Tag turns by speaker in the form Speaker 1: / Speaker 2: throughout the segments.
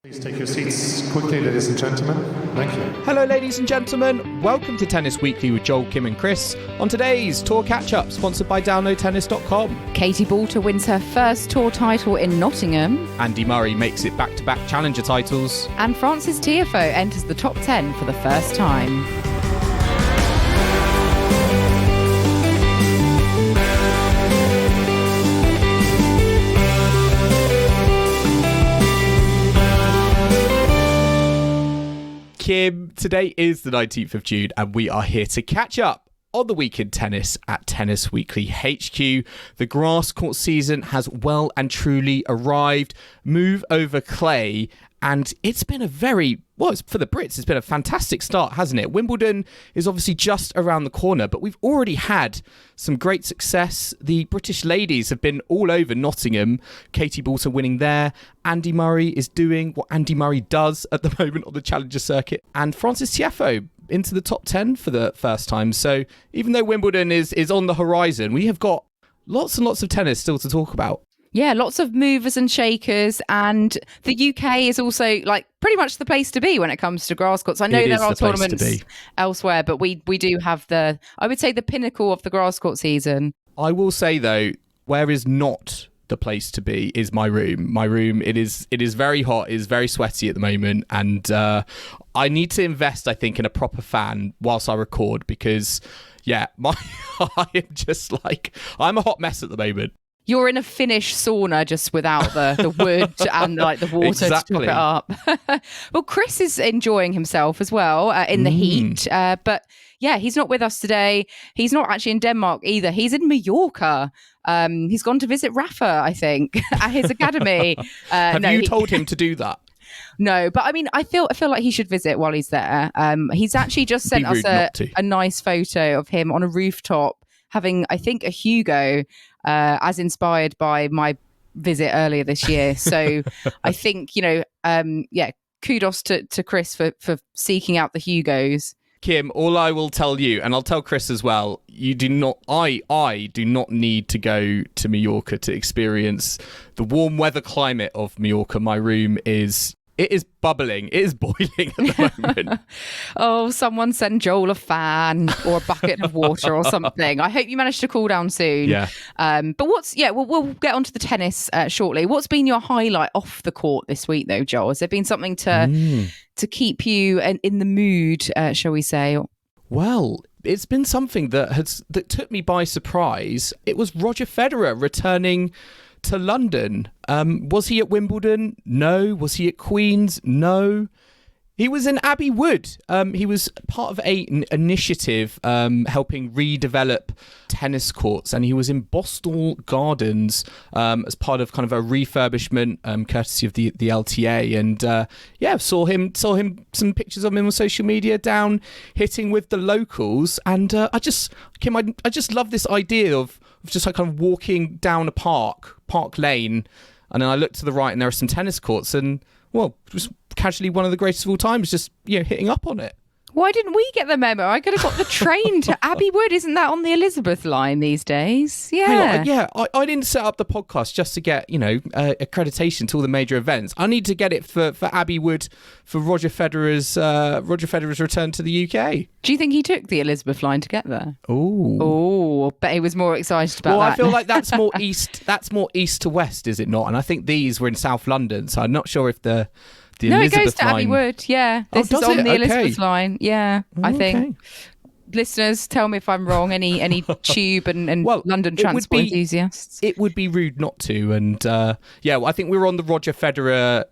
Speaker 1: Please take your seats quickly, ladies and gentlemen. Thank you.
Speaker 2: Hello, ladies and gentlemen. Welcome to Tennis Weekly with Joel, Kim and Chris. On today's Tour Catch-Up, sponsored by DownloadTennis.com.
Speaker 3: Katie Boulter wins her first tour title in Nottingham.
Speaker 2: Andy Murray makes it back-to-back challenger titles.
Speaker 3: And Frances Tiafoe enters the top 10 for the first time.
Speaker 2: Kim, today is the 19th of June and we are here to catch up on the week in tennis at Tennis Weekly HQ. The grass court season has well and truly arrived. Move over clay, and it's been a very, well, for the Brits, it's been a fantastic start, hasn't it? Wimbledon is obviously just around the corner, but we've already had some great success. The British ladies have been all over Nottingham. Katie Boulter winning there. Andy Murray is doing what Andy Murray does at the moment on the Challenger circuit. And Frances Tiafoe into the top 10 for the first time. So even though Wimbledon is on the horizon, we have got lots and lots of tennis still to talk about.
Speaker 3: Yeah, lots of movers and shakers, and the UK is also like pretty much the place to be when it comes to grass courts. I know there are tournaments elsewhere, but we do have the pinnacle of the grass court season.
Speaker 2: I will say though, where is not the place to be is my room. My room, it is very hot, it is very sweaty at the moment, and I need to invest, I think, in a proper fan whilst I record, because I am just like, I'm a hot mess at the moment.
Speaker 3: You're in a Finnish sauna just without the wood and like the water to top it up. Well, Chris is enjoying himself as well in the heat. But yeah, he's not with us today. He's not actually in Denmark either. He's in Mallorca. He's gone to visit Rafa, I think, at his academy.
Speaker 2: Have you told him to do that?
Speaker 3: No, but I mean, I feel like he should visit while he's there. He's actually just sent us a nice photo of him on a rooftop having, I think, a Hugo, as inspired by my visit earlier this year. So I think, kudos to Chris for seeking out the Hugos.
Speaker 2: Kim, all I will tell you, and I'll tell Chris as well, you do not, I do not need to go to Mallorca to experience the warm weather climate of Mallorca. My room is bubbling. It is boiling at the moment.
Speaker 3: Oh, someone send Joel a fan or a bucket of water or something. I hope you manage to cool down soon.
Speaker 2: Yeah.
Speaker 3: But we'll get onto the tennis shortly. What's been your highlight off the court this week, though, Joel? Has there been something to keep you in the mood, shall we say?
Speaker 2: Well, it's been something that took me by surprise. It was Roger Federer returning to London. Was he at Wimbledon? No. Was he at Queen's? No. He was in Abbey Wood. He was part of an initiative helping redevelop tennis courts, and he was in Boston Gardens as part of kind of a refurbishment courtesy of the LTA. And saw him some pictures of him on social media down hitting with the locals. And I just love this idea of just like kind of walking down a park lane, and then I look to the right and there are some tennis courts, and well, just casually one of the greatest of all time is just hitting up on it.
Speaker 3: Why didn't we get the memo? I could have got the train to Abbey Wood. Isn't that on the Elizabeth line these days? Yeah.
Speaker 2: I didn't set up the podcast just to get, accreditation to all the major events. I need to get it for Abbey Wood for Roger Federer's return to the UK.
Speaker 3: Do you think he took the Elizabeth line to get there?
Speaker 2: Oh,
Speaker 3: bet he was more excited about that.
Speaker 2: Well, I feel like that's more east. That's more east to west, is it not? And I think these were in South London, so I'm not sure if the Elizabeth
Speaker 3: it goes to
Speaker 2: line...
Speaker 3: Abbey Wood, yeah. This is on the Elizabeth line, yeah, I think. Listeners, tell me if I'm wrong, any tube and London transport enthusiasts.
Speaker 2: It would be rude not to. And I think we're on the Roger Federer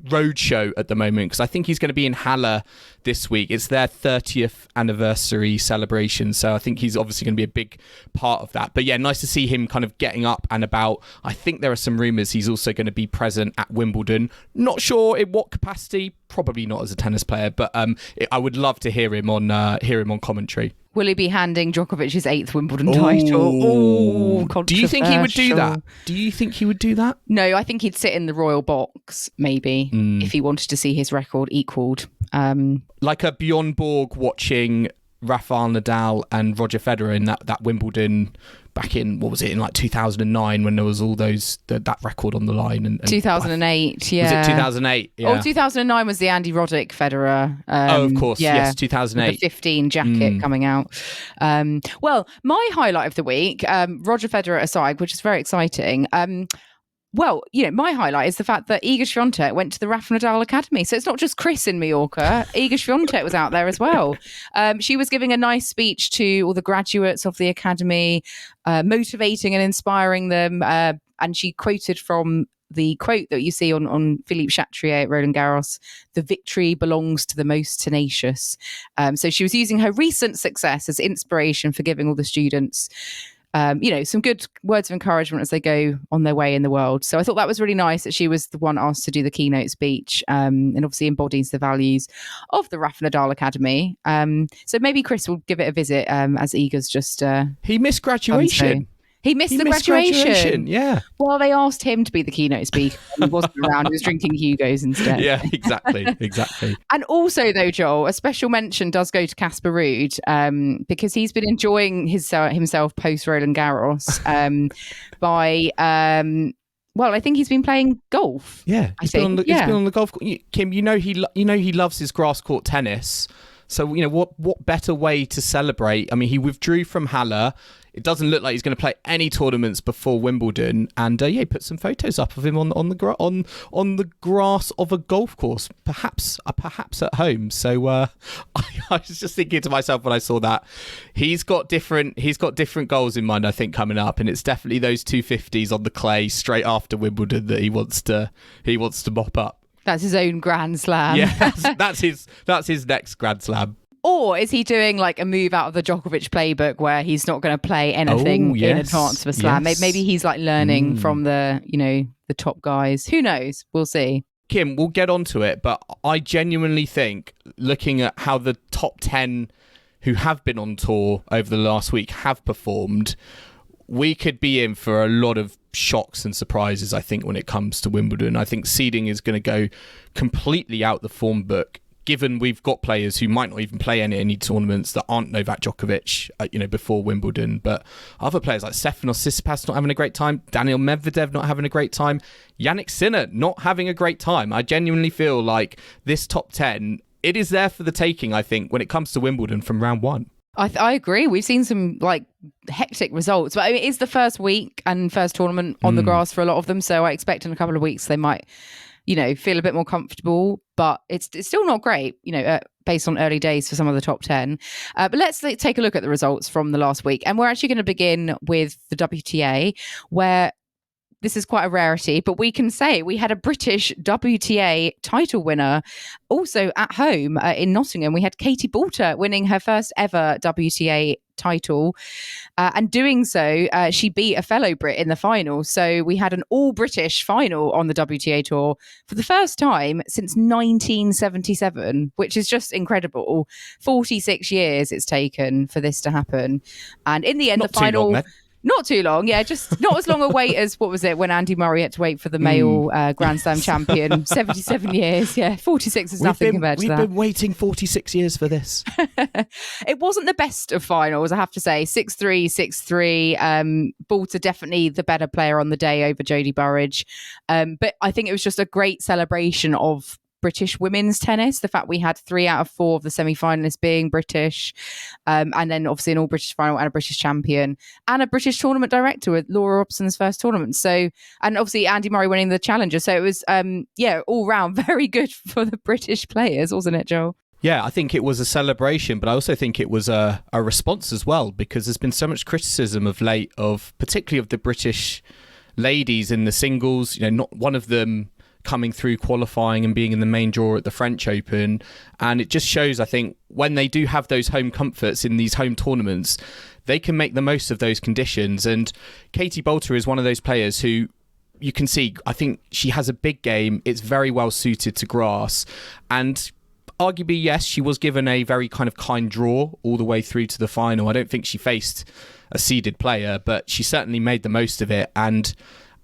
Speaker 2: roadshow at the moment, because I think he's going to be in Halle this week. It's their 30th anniversary celebration, so I think he's obviously going to be a big part of that. But yeah, nice to see him kind of getting up and about. I think there are some rumours he's also going to be present at Wimbledon. Not sure in what capacity, probably not as a tennis player, but I would love to hear him on commentary.
Speaker 3: Will he be handing Djokovic's 8th Wimbledon title? Oh, controversial.
Speaker 2: Do you think he would do that? Do you think he would do that?
Speaker 3: No, I think he'd sit in the royal box, maybe, if he wanted to see his record equalled.
Speaker 2: Like a Bjorn Borg watching Rafael Nadal and Roger Federer in that Wimbledon back in, what was it, in like 2009 when there was all those that record on the line, and
Speaker 3: 2008, yeah.
Speaker 2: Was it 2008? Yeah.
Speaker 3: Oh, 2009 was the Andy Roddick Federer.
Speaker 2: Of course, yes, 2008.
Speaker 3: The 15 jacket coming out. Well, my highlight of the week, Roger Federer aside, which is very exciting. Well, my highlight is the fact that Iga Swiatek went to the Rafa Nadal Academy. So it's not just Chris in Mallorca. Iga Swiatek was out there as well. She was giving a nice speech to all the graduates of the academy, motivating and inspiring them. And she quoted from the quote that you see on Philippe Chatrier at Roland Garros: "The victory belongs to the most tenacious." So she was using her recent success as inspiration for giving all the students some good words of encouragement as they go on their way in the world. So I thought that was really nice that she was the one asked to do the keynote speech, and obviously embodies the values of the Rafa Nadal Academy. So maybe Chris will give it a visit, as Iga's just...
Speaker 2: he missed graduation.
Speaker 3: He missed the graduation.
Speaker 2: Yeah.
Speaker 3: Well, they asked him to be the keynote speaker. He wasn't around. He was drinking Hugo's instead.
Speaker 2: Yeah, exactly. And
Speaker 3: also, though, Joel, a special mention does go to Casper Ruud, because he's been enjoying himself post Roland Garros by... well, I think he's been playing golf.
Speaker 2: Yeah, he's been on the golf course. Kim, he loves his grass court tennis. So what better way to celebrate? I mean, he withdrew from Halle. It doesn't look like he's going to play any tournaments before Wimbledon, and he put some photos up of him on the grass of a golf course, perhaps at home. So I was just thinking to myself when I saw that he's got different goals in mind, I think, coming up, and it's definitely those 250s on the clay straight after Wimbledon that he wants to mop up.
Speaker 3: That's his own Grand Slam.
Speaker 2: Yeah, that's his next Grand Slam.
Speaker 3: Or is he doing like a move out of the Djokovic playbook where he's not going to play anything in advance of a slam? Yes. Maybe he's like learning from the top guys. Who knows? We'll see.
Speaker 2: Kim, we'll get onto it, but I genuinely think, looking at how the top 10 who have been on tour over the last week have performed, we could be in for a lot of shocks and surprises, I think, when it comes to Wimbledon. I think seeding is going to go completely out the form book, given we've got players who might not even play any tournaments that aren't Novak Djokovic, before Wimbledon, but other players like Stefanos, Tsitsipas not having a great time, Daniil Medvedev not having a great time, Yannick Sinner not having a great time. I genuinely feel like this top 10, it is there for the taking, I think, when it comes to Wimbledon from round one.
Speaker 3: I agree. We've seen some hectic results, but it is the first week and first tournament on the grass for a lot of them. So I expect in a couple of weeks they might, feel a bit more comfortable, but it's still not great, based on early days for some of the top 10. But let's take a look at the results from the last week. And we're actually going to begin with the WTA, where this is quite a rarity, but we can say we had a British WTA title winner also at home in Nottingham. We had Katie Boulter winning her first ever WTA title, and doing so, she beat a fellow Brit in the final. So we had an all-British final on the WTA tour for the first time since 1977, which is just incredible. 46 years it's taken for this to happen. And in the end, the final... Not too long, yeah, just not as long a wait as, what was it, when Andy Murray had to wait for the male Grand Slam champion, 77 years, yeah, 46 is nothing compared to that.
Speaker 2: We've been waiting 46 years for this.
Speaker 3: It wasn't the best of finals, I have to say, 6-3, 6-3, Boulter definitely the better player on the day over Jodie Burrage, but I think it was just a great celebration of British women's tennis, the fact we had 3 out of 4 of the semi-finalists being British, and then obviously an all-British final and a British champion and a British tournament director with Laura Robson's first tournament. So, and obviously Andy Murray winning the Challenger. So it was, all round very good for the British players, wasn't it, Joel?
Speaker 2: Yeah, I think it was a celebration, but I also think it was a response as well, because there's been so much criticism of late particularly of the British ladies in the singles, not one of them coming through qualifying and being in the main draw at the French Open. And it just shows, I think, when they do have those home comforts in these home tournaments, they can make the most of those conditions. And Katie Boulter is one of those players who you can see, I think she has a big game. It's very well suited to grass. And arguably, yes, she was given a very kind of kind draw all the way through to the final. I don't think she faced a seeded player, but she certainly made the most of it. And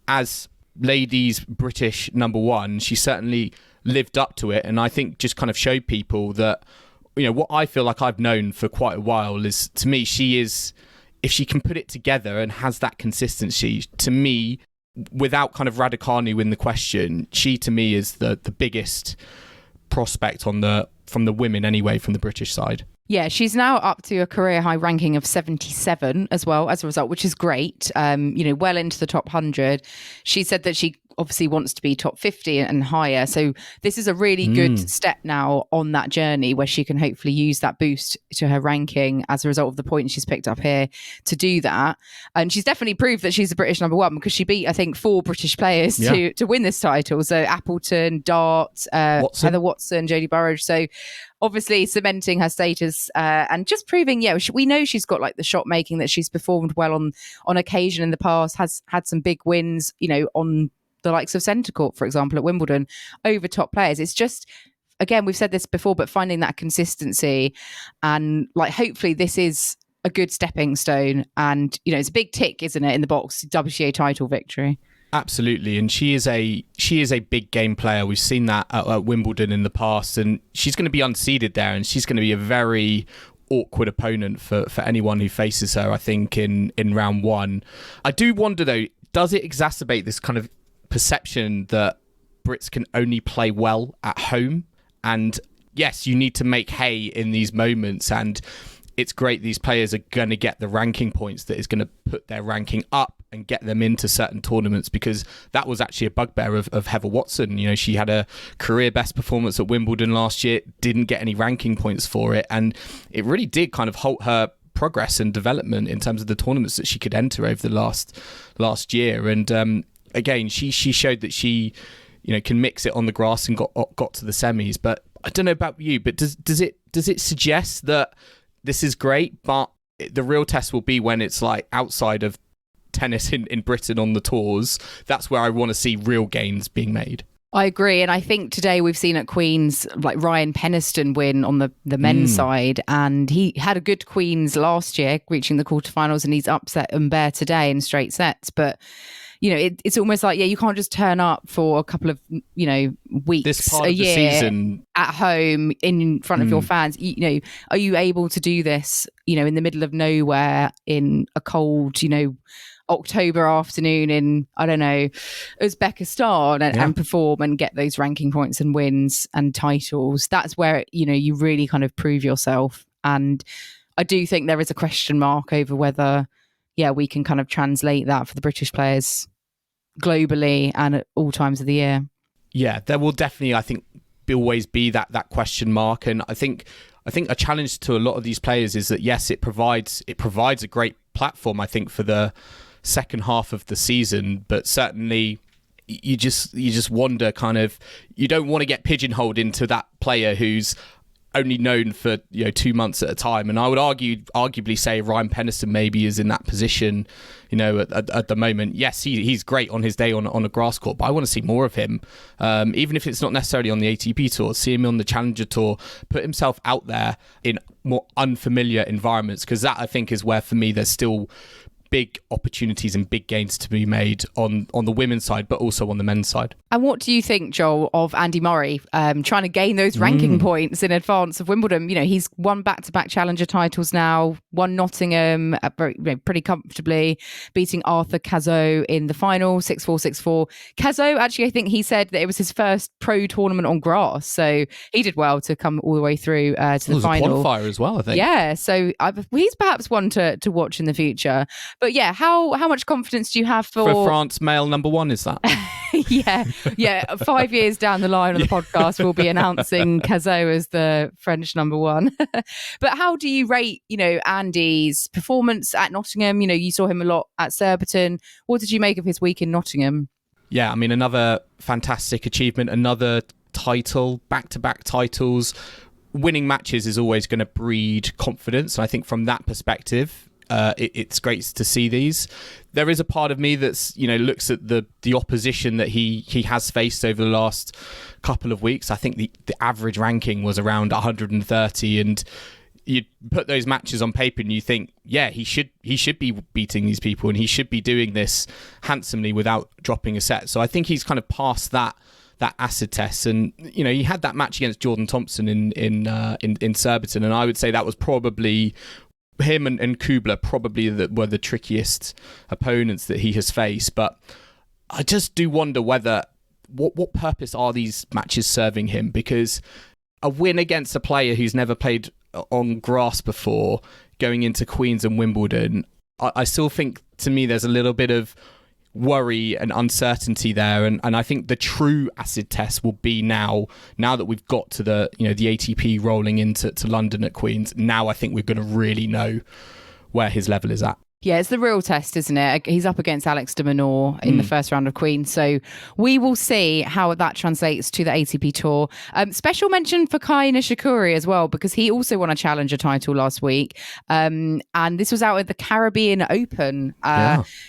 Speaker 2: as ladies British number one, she certainly lived up to it, and I think just kind of showed people that what I feel like I've known for quite a while is, to me, she is, if she can put it together and has that consistency, to me, without kind of Raducanu in the question, she to me is the biggest prospect from the women anyway, from the British side.
Speaker 3: Yeah, she's now up to a career high ranking of 77 as well as a result, which is great. Well into the top 100. She said that she obviously wants to be top 50 and higher. So this is a really good step now on that journey where she can hopefully use that boost to her ranking as a result of the points she's picked up here to do that. And she's definitely proved that she's the British number one, because she beat, I think, 4 British players to win this title. So Appleton, Dart, Heather Watson, Jodie Burrage. So obviously cementing her status and just proving, we know she's got like the shot making, that she's performed well on occasion in the past, has had some big wins, on the likes of centre court, for example, at Wimbledon, over top players. It's just, again, we've said this before, but finding that consistency, and like hopefully this is a good stepping stone. And it's a big tick, isn't it, in the box, WTA title victory.
Speaker 2: Absolutely, and she is a big game player. We've seen that at Wimbledon in the past, and she's going to be unseeded there, and she's going to be a very awkward opponent for anyone who faces her, I think, in round one. I do wonder though, does it exacerbate this kind of perception that Brits can only play well at home? And yes, you need to make hay in these moments, and it's great these players are going to get the ranking points that is going to put their ranking up and get them into certain tournaments, because that was actually a bugbear of Heather Watson. She had a career best performance at Wimbledon last year, didn't get any ranking points for it, and it really did kind of halt her progress and development in terms of the tournaments that she could enter over the last year. And again, she showed that she can mix it on the grass and got to the semis. But I don't know about you, but does it suggest that this is great, but the real test will be when it's like outside of tennis in Britain on the tours? That's where I want to see real gains being made.
Speaker 3: I agree. And I think today we've seen at Queen's, like Ryan Peniston win on the men's side. And he had a good Queen's last year, reaching the quarterfinals, and he's upset Humbert today in straight sets. But it's almost like, you can't just turn up for a couple of, weeks,
Speaker 2: this part
Speaker 3: a
Speaker 2: of the
Speaker 3: year
Speaker 2: season
Speaker 3: at home in front of your fans. Are you able to do this, in the middle of nowhere in a cold, October afternoon in, I don't know, Uzbekistan and perform and get those ranking points and wins and titles? That's where, you really kind of prove yourself. And I do think there is a question mark over whether, we can kind of translate that for the British players globally and at all times of the year.
Speaker 2: Yeah, there will definitely, I think, always be that question mark. And I think a challenge to a lot of these players is that, yes, it provides a great platform, I think, for the second half of the season, but certainly you just wonder, kind of, you don't want to get pigeonholed into that player who's only known for 2 months at a time. And I would arguably say Ryan Peniston maybe is in that position, at the moment. Yes, he's great on his day on a grass court, but I want to see more of him, even if it's not necessarily on the ATP Tour. See him on the Challenger Tour, put himself out there in more unfamiliar environments, because that, I think, is where, for me, there's still big opportunities and big gains to be made on the women's side, but also on the men's side.
Speaker 3: And what do you think, Joel, of Andy Murray trying to gain those ranking points in advance of Wimbledon? He's won back-to-back Challenger titles now, won Nottingham pretty comfortably, beating Arthur Cazot in the final, 6-4, 6-4. Cazot, actually, I think he said that it was his first pro tournament on grass, so he did well to come all the way through to the final.
Speaker 2: A qualifier as well, I think.
Speaker 3: Yeah, so he's perhaps one to watch in the future. But yeah, how much confidence do you have for
Speaker 2: France male number one, is that?
Speaker 3: Yeah. 5 years down the line on the podcast, we'll be announcing Cazot as the French number one. But how do you rate, Andy's performance at Nottingham? You saw him a lot at Surbiton. What did you make of his week in Nottingham?
Speaker 2: Yeah, I mean, another fantastic achievement, another title, back-to-back titles. Winning matches is always going to breed confidence. And I think from that perspective, it's great to see these. There is a part of me that's, looks at the opposition that he has faced over the last couple of weeks. I think the average ranking was around 130, and you put those matches on paper and you think, yeah, he should be beating these people, and he should be doing this handsomely without dropping a set. So I think he's kind of past that that acid test. And he had that match against Jordan Thompson in Surbiton, and I would say that was probably him and Kubler probably were the trickiest opponents that he has faced. But I just do wonder whether what purpose are these matches serving him, because a win against a player who's never played on grass before going into Queens and Wimbledon, I still think, to me, there's a little bit of worry and uncertainty there, and I think the true acid test will be now that we've got to the ATP rolling into London at Queens. Now I think we're going to really know where his level is at.
Speaker 3: Yeah, it's the real test, isn't it? He's up against Alex de Minaur in the first round of Queens. So we will see how that translates to the ATP Tour. Special mention for Kai Nishikori as well, because he also won a challenger title last week. And this was out at the Caribbean Open.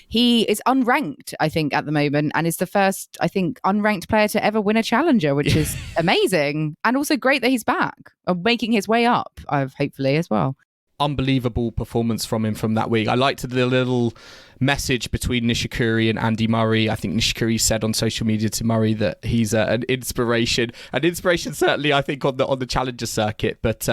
Speaker 3: He is unranked, I think, at the moment, and is the first, I think, unranked player to ever win a challenger, which is amazing. And also great that he's back, making his way up, hopefully, as well.
Speaker 2: Unbelievable performance from him from that week. I liked the little message between Nishikori and Andy Murray. I think Nishikori said on social media to Murray that he's an inspiration. An inspiration, certainly, I think, on the challenger circuit. But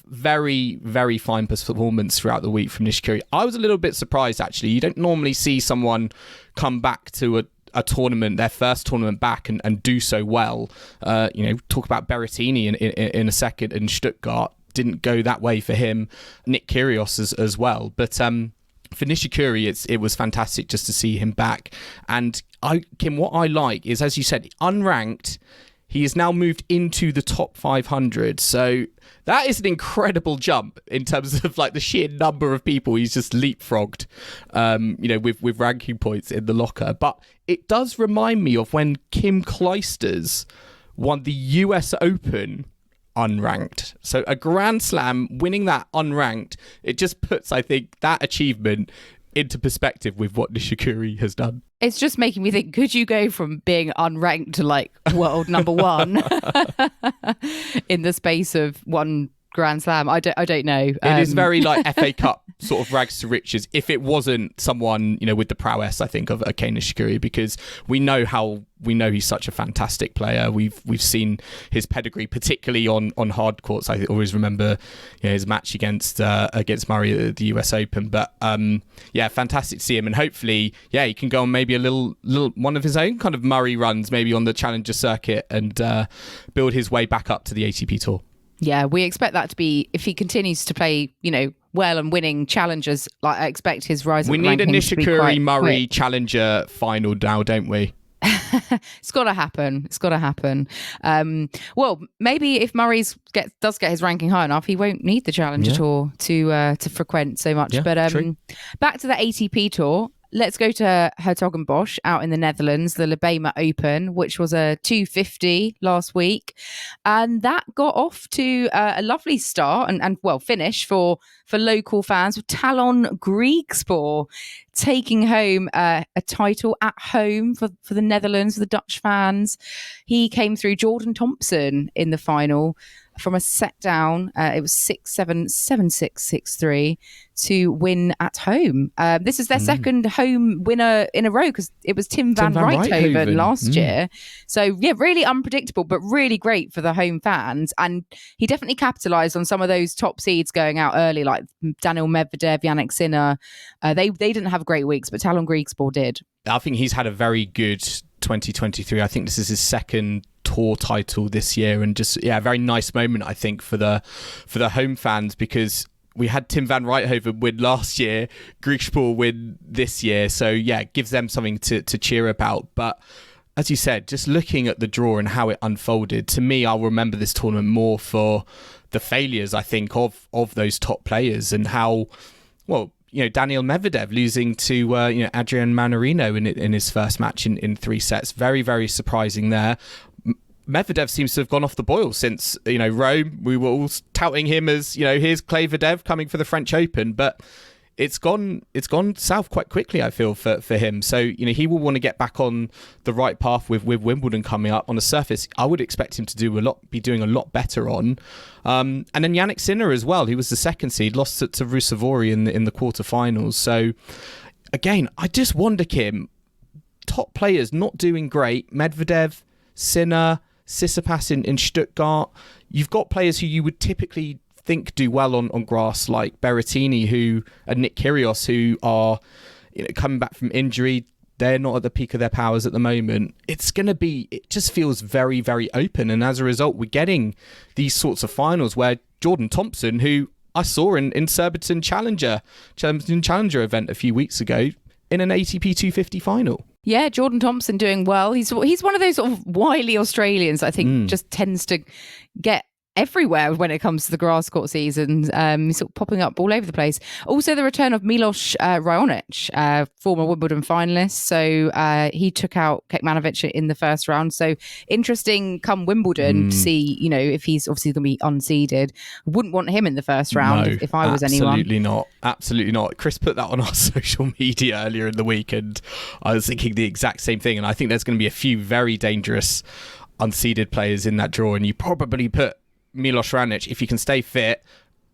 Speaker 2: very, very fine performance throughout the week from Nishikori. I was a little bit surprised, actually. You don't normally see someone come back to a tournament, their first tournament back, and do so well. Talk about Berrettini in a second in Stuttgart. Didn't go that way for him. Nick Kyrgios as well. But for Nishikori, it was fantastic just to see him back. And Kim, what I like is, as you said, unranked, he has now moved into the top 500. So that is an incredible jump in terms of like the sheer number of people he's just leapfrogged, with ranking points in the locker. But it does remind me of when Kim Clijsters won the US Open unranked. So a Grand Slam, winning that unranked, it just puts, I think, that achievement into perspective with what Nishikori has done.
Speaker 3: It's just making me think, could you go from being unranked to like world number one in the space of one Grand Slam? I don't know.
Speaker 2: It is very like FA Cup sort of rags to riches if it wasn't someone, with the prowess, I think, of Kei Nishikori, because we know he's such a fantastic player. We've seen his pedigree, particularly on hard courts. I always remember his match against Murray at the US Open. But fantastic to see him, and hopefully he can go on maybe a little one of his own kind of Murray runs, maybe on the challenger circuit, and build his way back up to the ATP Tour. Yeah,
Speaker 3: we expect that to be, if he continues to play, well and winning challengers, like I expect his rise.
Speaker 2: We need a Nishikori Murray challenger final now, don't we?
Speaker 3: It's got to happen. Well, maybe if Murray does get his ranking high enough, he won't need the Challenger Tour to frequent so much. But back to the ATP Tour. Let's go to Hertogenbosch out in the Netherlands, the Libema Open, which was a 250 last week. And that got off to a lovely start and finish for local fans, with Talon Griekspoor taking home a title at home for the Netherlands, for the Dutch fans. He came through Jordan Thompson in the final from a set down. It was 6-7, 7-6, 6-3 to win at home. This is their second home winner in a row, because it was Tim van Rijthoven last year. So really unpredictable, but really great for the home fans. And he definitely capitalised on some of those top seeds going out early, like Daniil Medvedev, Jannik Sinner. They didn't have great weeks, but Talon Griekspoor did.
Speaker 2: I think he's had a very good 2023. I think this is his second tour title this year, and just a very nice moment, I think, for the home fans, because we had Tim van Rijthoven win last year, Griekspoor win this year, so it gives them something to cheer about. But as you said, just looking at the draw and how it unfolded, to me, I'll remember this tournament more for the failures, I think, of those top players, and how Daniil Medvedev losing to Adrian Manarino in his first match in 3 sets. Very, very surprising there. Medvedev seems to have gone off the boil since Rome. We were all touting him as here's Klavedev coming for the French Open, but it's gone south quite quickly, I feel, for him. So he will want to get back on the right path with Wimbledon coming up. On a surface I would expect him to be doing a lot better on. And then Jannik Sinner as well. He was the second seed, lost to Ruusuvuori in the quarterfinals. So again, I just wonder, Kim, top players not doing great. Medvedev, Sinner, Tsitsipas in Stuttgart. You've got players who you would typically think do well on grass, like Berrettini and Nick Kyrgios, who are coming back from injury. They're not at the peak of their powers at the moment. It just feels very, very open. And as a result, we're getting these sorts of finals where Jordan Thompson, who I saw in Surbiton Challenger event a few weeks ago, in an ATP 250 final.
Speaker 3: Yeah, Jordan Thompson doing well. He's one of those sort of wily Australians, I think, just tends to get everywhere when it comes to the grass court season, sort of popping up all over the place. Also, the return of Milos Raonic, former Wimbledon finalist. So he took out Kekmanovic in the first round. So interesting come Wimbledon to see, if he's obviously going to be unseeded. Wouldn't want him in the first round if I was anyone.
Speaker 2: Absolutely not. Absolutely not. Chris put that on our social media earlier in the week, and I was thinking the exact same thing. And I think there's going to be a few very dangerous unseeded players in that draw, and you probably put Milos Raonic, if you can stay fit,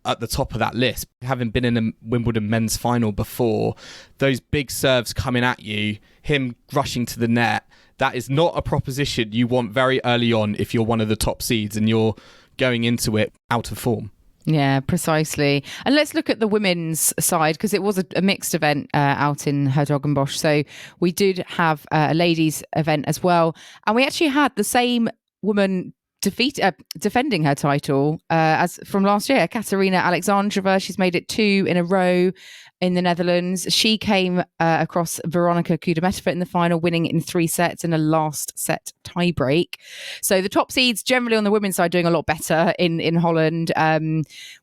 Speaker 2: at the top of that list. Having been in a Wimbledon men's final before, those big serves coming at you, him rushing to the net, that is not a proposition you want very early on if you're one of the top seeds and you're going into it out of form.
Speaker 3: Yeah, precisely. And let's look at the women's side, because it was a mixed event out in Hertogenbosch. So we did have a ladies event as well. And we actually had the same woman defending her title as from last year, Katerina Alexandrova. She's made it 2 in a row in the Netherlands. She came across Veronika Kudermetova in the final, winning it in 3 sets in a last set tiebreak. So the top seeds generally on the women's side doing a lot better in Holland,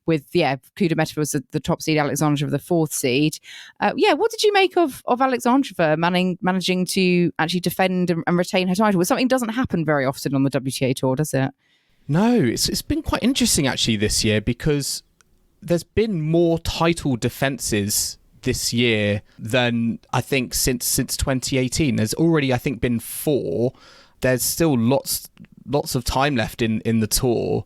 Speaker 3: with Kudermetova was the top seed, Alexandrova the 4th seed. What did you make of Alexandrova managing to actually defend and retain her title? Something doesn't happen very often on the WTA Tour, does it?
Speaker 2: No, it's been quite interesting actually this year, because there's been more title defences this year than I think since 2018. There's already, I think, been 4. There's still lots of time left in the tour.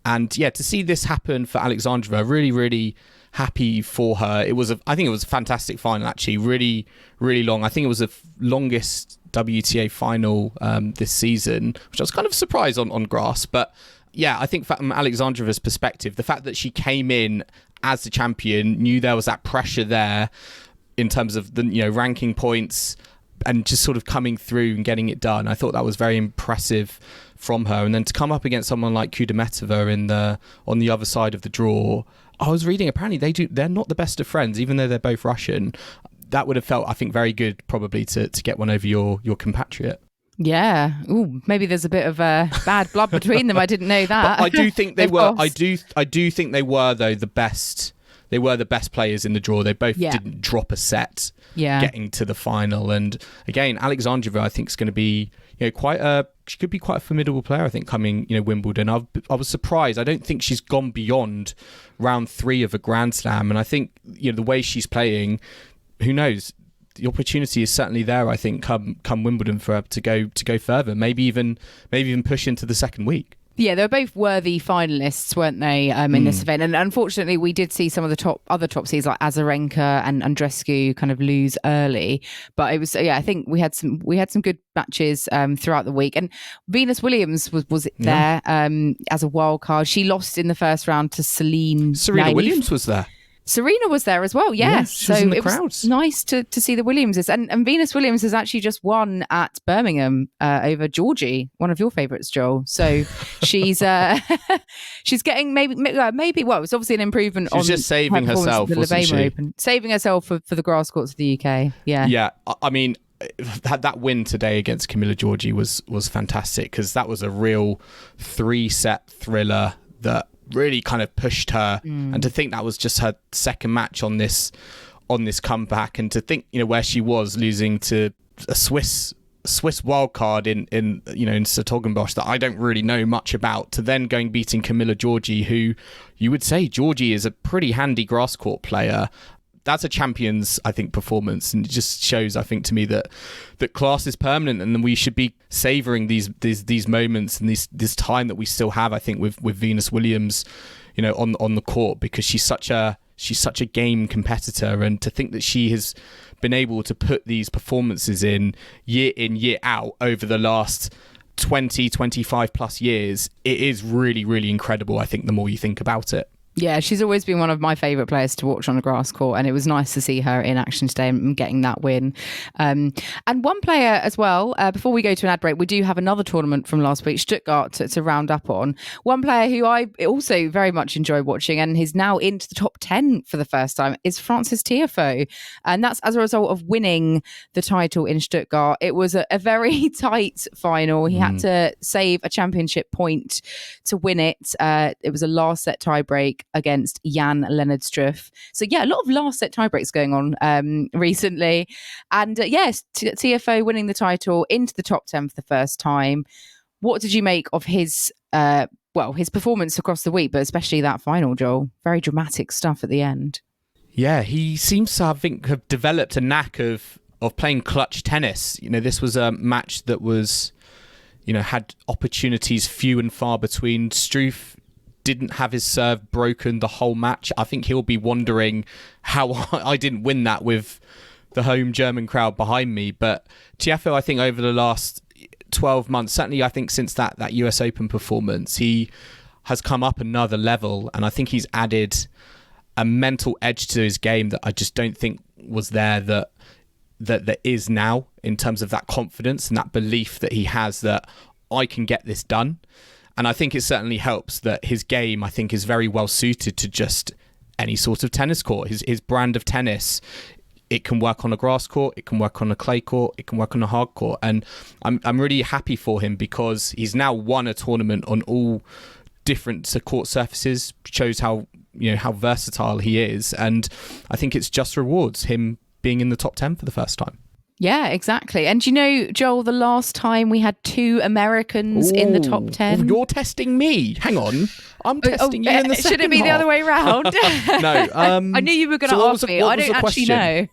Speaker 2: And to see this happen for Alexandrova, really, really happy for her. I think it was a fantastic final, actually. Really, really long. I think it was the longest WTA final this season, which I was kind of surprised on grass. But I think from Alexandrova's perspective, the fact that she came in as the champion, knew there was that pressure there in terms of the ranking points, and just sort of coming through and getting it done. I thought that was very impressive from her. And then to come up against someone like Kudermetova on the other side of the draw, I was reading apparently they're not the best of friends, even though they're both Russian. That would have felt, I think, very good probably to get one over your compatriot.
Speaker 3: Yeah. Ooh, maybe there's a bit of bad blood between them. I didn't know that.
Speaker 2: But I do think they were. I do think they were, though, the best. They were the best players in the draw. They both didn't drop a set getting to the final. And again, Alexandrova, I think, is going to be she could be quite a formidable player, I think, coming Wimbledon. I was surprised. I don't think she's gone beyond round 3 of a Grand Slam. And I think the way she's playing, who knows? The opportunity is certainly there, I think, come Wimbledon for her to go further, maybe even push into the second week.
Speaker 3: Yeah, they were both worthy finalists, weren't they, in this event? And unfortunately, we did see some of the other top seeds like Azarenka and Andreescu kind of lose early. But it was, I think we had some good matches throughout the week. And Venus Williams was there as a wild card. She lost in the first round to Serena
Speaker 2: Williams was there.
Speaker 3: Serena was there as well, yes.
Speaker 2: She was in the crowd.
Speaker 3: Was nice to see the Williamses. And Venus Williams has actually just won at Birmingham over Georgie, one of your favourites, Joel. So she's she's getting maybe well, it's obviously an improvement on.
Speaker 2: She's just saving herself, wasn't she?
Speaker 3: Open. Saving herself for the grass courts of the UK. Yeah.
Speaker 2: Yeah, I mean, that win today against Camilla Giorgi was fantastic, because that was a real 3-set thriller that really kind of pushed her. And to think that was just her second match on this comeback, and to think where she was losing to a Swiss wildcard in Hertogenbosch that I don't really know much about, to then going beating Camilla Giorgi, who you would say Giorgi is a pretty handy grass court player. That's a champion's, I think, performance, and it just shows, I think, to me that class is permanent, and we should be savouring these moments and this time that we still have, I think, with Venus Williams, on the court, because she's such a game competitor, and to think that she has been able to put these performances in year out over the last 20, 25 plus years, it is really, really incredible, I think, the more you think about it.
Speaker 3: Yeah, she's always been one of my favourite players to watch on a grass court, and it was nice to see her in action today and getting that win. And one player as well, before we go to an ad break, we do have another tournament from last week, Stuttgart, to round up on. One player who I also very much enjoy watching and is now into the top 10 for the first time is Frances Tiafoe. And that's as a result of winning the title in Stuttgart. It was a very tight final. He had to save a championship point to win it. It was a last set tiebreak against Jan Lennard Struff. So yeah, a lot of last set tiebreaks going on recently. And yes, Tiafoe winning the title into the top 10 for the first time. What did you make of his his performance across the week, but especially that final, Joel? Very dramatic stuff at the end.
Speaker 2: Yeah, he seems to, I think, have developed a knack of playing clutch tennis. You know, this was a match that was, you know, had opportunities few and far between. Struff didn't have his serve broken the whole match. I think he'll be wondering how I didn't win that with the home German crowd behind me. But Tiafoe, I think over the last 12 months, certainly I think since that US Open performance, he has come up another level. And I think he's added a mental edge to his game that I just don't think was there that is now, in terms of that confidence and that belief that he has that I can get this done. And I think it certainly helps that his game, I think, is very well suited to just any sort of tennis court. His brand of tennis, it can work on a grass court, it can work on a clay court, it can work on a hard court. And I'm really happy for him because he's now won a tournament on all different court surfaces, shows how versatile he is. And I think it's just rewards him being in the top 10 for the first time.
Speaker 3: Yeah, exactly. And you know, Joel, the last time we had 2 Americans in the top 10.
Speaker 2: Oh, you're testing me. Hang on. I'm testing you in the second
Speaker 3: Should it be the other way around?
Speaker 2: No.
Speaker 3: I knew you were going to ask me. I don't actually know.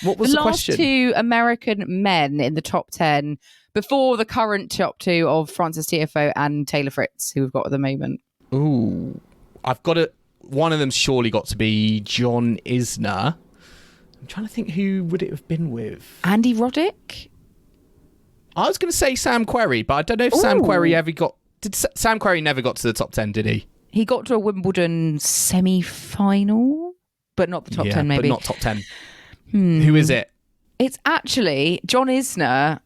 Speaker 2: What was the question?
Speaker 3: The last 2 American men in the top 10 before the current top 2 of Frances Tiafoe and Taylor Fritz, who we've got at the moment.
Speaker 2: Ooh. I've got it. One of them's surely got to be John Isner. I'm trying to think, who would it have been with?
Speaker 3: Andy Roddick?
Speaker 2: I was going to say Sam Querrey, but I don't know if Sam Querrey ever got... Sam Querrey never got to the top 10, did he?
Speaker 3: He got to a Wimbledon semi-final, but not the top 10, maybe.
Speaker 2: But not top 10. Who is it?
Speaker 3: It's actually John Isner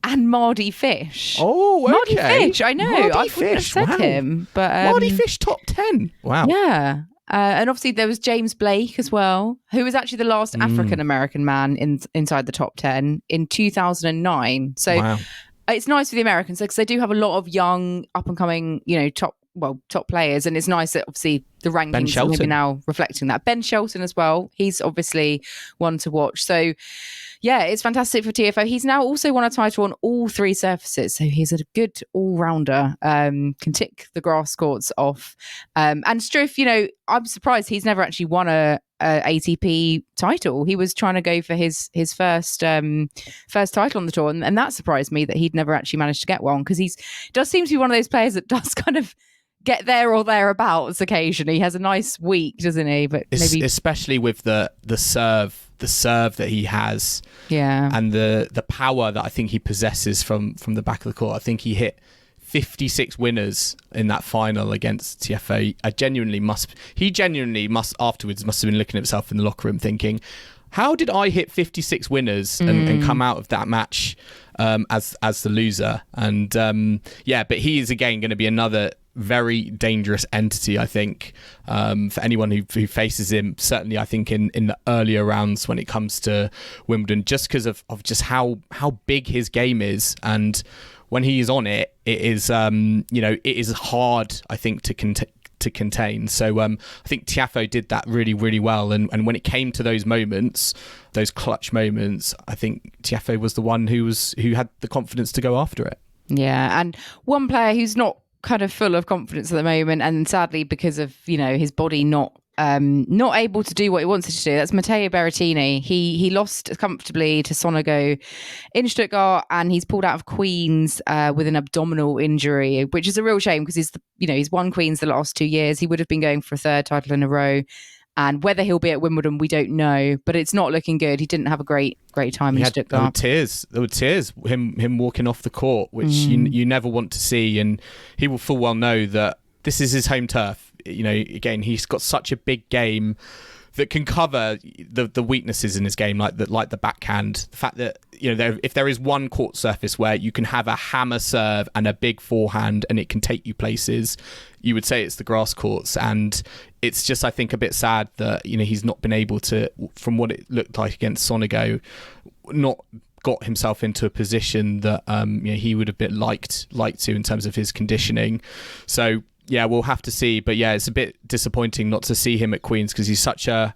Speaker 3: and Mardy Fish.
Speaker 2: Oh, okay.
Speaker 3: Mardy Fish, I know. I wouldn't have said him. But,
Speaker 2: Mardy Fish top 10. Wow.
Speaker 3: Yeah. And obviously there was James Blake as well, who was actually the last African-American man inside the top 10 in 2009. So it's nice for the Americans because they do have a lot of young, up-and-coming, top players. And it's nice that obviously the rankings are maybe now reflecting that. Ben Shelton as well. He's obviously one to watch. So yeah, it's fantastic for Tiafoe. He's now also won a title on all 3 surfaces. So he's a good all-rounder, can tick the grass courts off. And Struff, I'm surprised he's never actually won a ATP title. He was trying to go for his first title on the tour. And that surprised me that he'd never actually managed to get one because he does seem to be one of those players that does kind of get there or thereabouts occasionally. He has a nice week, doesn't he? But maybe especially
Speaker 2: with the serve that he has, and the power that I think he possesses from the back of the court. I think he hit 56 winners in that final against Tiafoe. He genuinely must afterwards must have been looking at himself in the locker room thinking, how did I hit 56 winners and come out of that match as the loser? And but he is again going to be another very dangerous entity, I think, for anyone who faces him. Certainly, I think in the earlier rounds when it comes to Wimbledon, just because of just how big his game is, and when he is on it, it is it is hard, I think, to contain. So I think Tiafoe did that really, really well. And when it came to those moments, those clutch moments, I think Tiafoe was the one who had the confidence to go after it. Yeah, and one player who's not kind of full of confidence at the moment, and sadly because of his body not able to do what he wanted to do, that's Matteo Berrettini. He lost comfortably to Sonego in Stuttgart, and he's pulled out of Queens with an abdominal injury, which is a real shame because he's won Queens the last 2 years. He would have been going for a 3rd title in a row,
Speaker 3: And whether he'll be at Wimbledon, we don't know, but it's not looking good. He didn't have a great time in Stuttgart.
Speaker 2: There were tears. Him walking off the court, which you never want to see, and he will full well know that this is his home turf. Again, he's got such a big game that can cover the weaknesses in his game, like the backhand. The fact that if there is one court surface where you can have a hammer serve and a big forehand and it can take you places, you would say it's the grass courts. And it's just, I think, a bit sad that he's not been able to, from what it looked like against Sonego, not got himself into a position that he would have been liked to in terms of his conditioning. So yeah, we'll have to see. But yeah, it's a bit disappointing not to see him at Queen's, because he's such a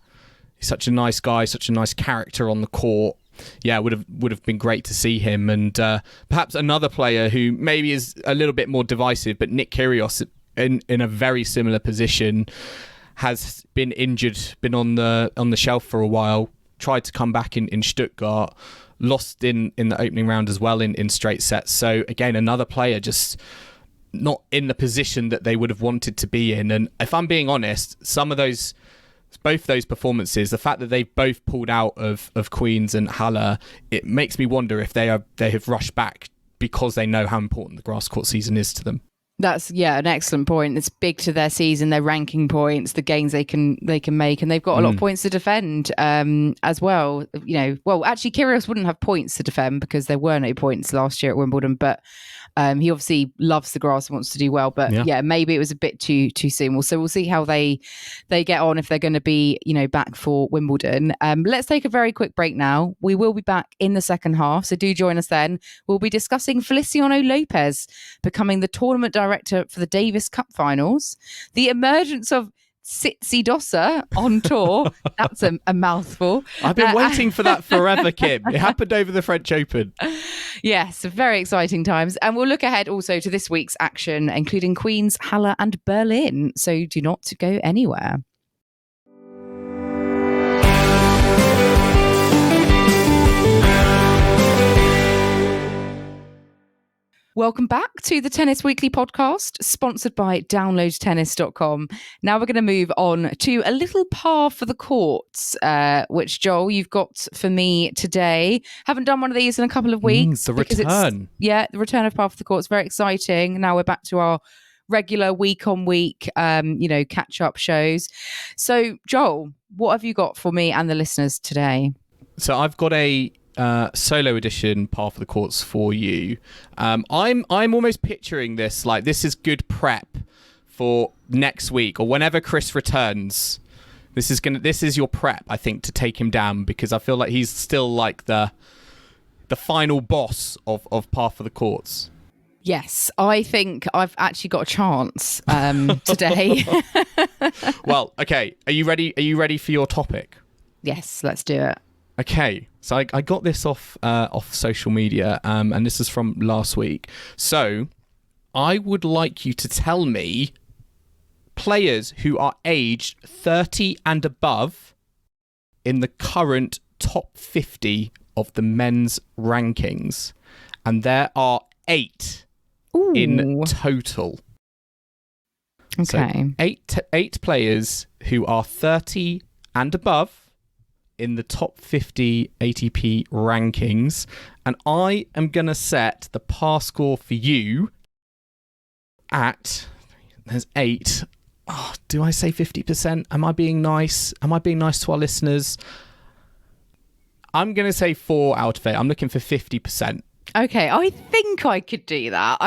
Speaker 2: nice guy, such a nice character on the court. Yeah, would have been great to see him. And perhaps another player who maybe is a little bit more divisive, but Nick Kyrgios in a very similar position, has been injured, been on the shelf for a while, tried to come back in Stuttgart, lost in the opening round as well in straight sets. So again, another player just not in the position that they would have wanted to be in. And if I'm being honest, both those performances, the fact that they've both pulled out of Queen's and Halle, it makes me wonder if they have rushed back because they know how important the grass court season is to them.
Speaker 3: That's an excellent point. It's big to their season, their ranking points, the gains they can make, and they've got a lot of points to defend as well. Well, actually, Kyrgios wouldn't have points to defend because there were no points last year at Wimbledon, but he obviously loves the grass and wants to do well. But yeah, maybe it was a bit too soon. So we'll see how they get on, if they're going to be back for Wimbledon. Let's take a very quick break now. We will be back in the second half, so do join us then. We'll be discussing Feliciano Lopez becoming the tournament director for the Davis Cup finals, the emergence of TSITSIDOSA on tour. That's a mouthful.
Speaker 2: I've been waiting for that forever, Kim. It happened over the French Open.
Speaker 3: Yes, very exciting times. And we'll look ahead also to this week's action, including Queen's, Halle and Berlin. So do not go anywhere. Welcome back to the Tennis Weekly podcast, sponsored by downloadtennis.com. Now we're going to move on to a little par for the courts, which, Joel, you've got for me today. Haven't done one of these in a couple of weeks.
Speaker 2: The return.
Speaker 3: The return of par for the courts. Very exciting. Now we're back to our regular week-on-week, catch-up shows. So, Joel, what have you got for me and the listeners today?
Speaker 2: So I've got a solo edition par for the courts for you. I'm almost picturing this like this is good prep for next week or whenever Chris returns. This is your prep, I think, to take him down, because I feel like he's still like the final boss of par for the courts.
Speaker 3: Yes, I think I've actually got a chance today.
Speaker 2: Well, okay. Are you ready? Are you ready for your topic?
Speaker 3: Yes, let's do it.
Speaker 2: Okay, so I got this off social media, and this is from last week. So I would like you to tell me players who are aged 30 and above in the current top 50 of the men's rankings. And there are 8 in total.
Speaker 3: Okay.
Speaker 2: So eight players who are 30 and above in the top 50 ATP rankings, and I am going to set the par score for you at, there's 8. Oh, do I say 50%? Am I being nice? Am I being nice to our listeners? I'm going to say 4 out of 8. I'm looking for 50%.
Speaker 3: Okay, I think I could do that.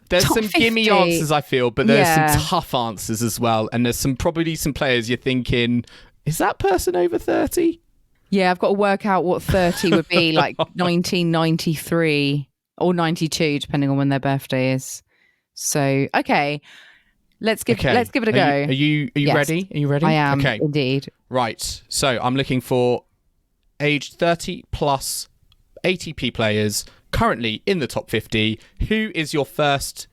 Speaker 2: There's some
Speaker 3: 50.
Speaker 2: gimme answers, I feel, but there's some tough answers as well, and there's probably some players you're thinking, is that person over 30?
Speaker 3: Yeah, I've got to work out what 30 would be, like 1993 or 92, depending on when their birthday is. So, okay, let's give it a go.
Speaker 2: Are you
Speaker 3: Yes.
Speaker 2: ready? Are you ready?
Speaker 3: I am,
Speaker 2: okay.
Speaker 3: indeed.
Speaker 2: Right. So I'm looking for aged 30 plus ATP players currently in the top 50. Who is your first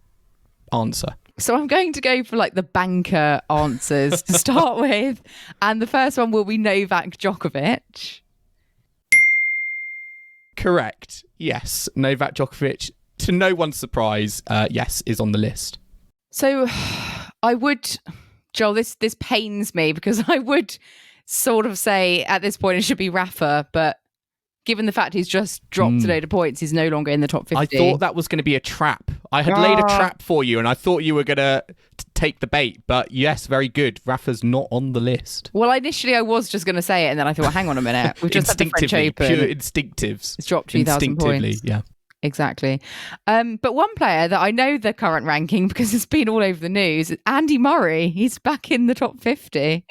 Speaker 2: answer?
Speaker 3: So I'm going to go for like the banker answers to start with. And the first one will be Novak Djokovic.
Speaker 2: Correct. Yes. Novak Djokovic, to no one's surprise, yes, is on the list.
Speaker 3: So I would Joel, this pains me because I would sort of say at this point it should be Rafa, but given the fact he's just dropped a load of points, he's no longer in the top 50.
Speaker 2: I thought that was going to be a trap. I had laid a trap for you, and I thought you were going to take the bait. But yes, very good. Rafa's not on the list.
Speaker 3: Well, initially I was just going to say it, and then I thought, hang on a minute. We've just had the French Open.
Speaker 2: Pure instinctives.
Speaker 3: It's dropped 2,000 points.
Speaker 2: Yeah.
Speaker 3: Exactly. But one player that I know the current ranking because it's been all over the news, Andy Murray. He's back in the top 50.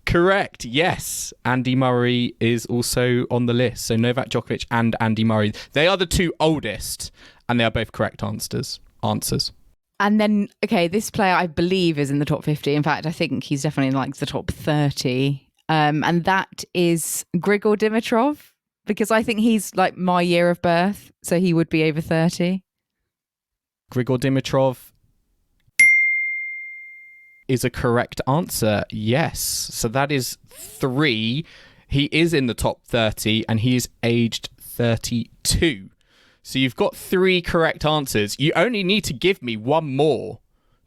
Speaker 2: Correct. Yes. Andy Murray is also on the list. So Novak Djokovic and Andy Murray. They are the two oldest, and they are both correct answers.
Speaker 3: And then, okay, this player I believe is in the top 50. In fact, I think he's definitely in like the top 30. And that is Grigor Dimitrov, because I think he's like my year of birth. So he would be over 30.
Speaker 2: Grigor Dimitrov is a correct answer. Yes. So that is 3. He is in the top 30 and he is aged 32. So you've got 3 correct answers. You only need to give me one more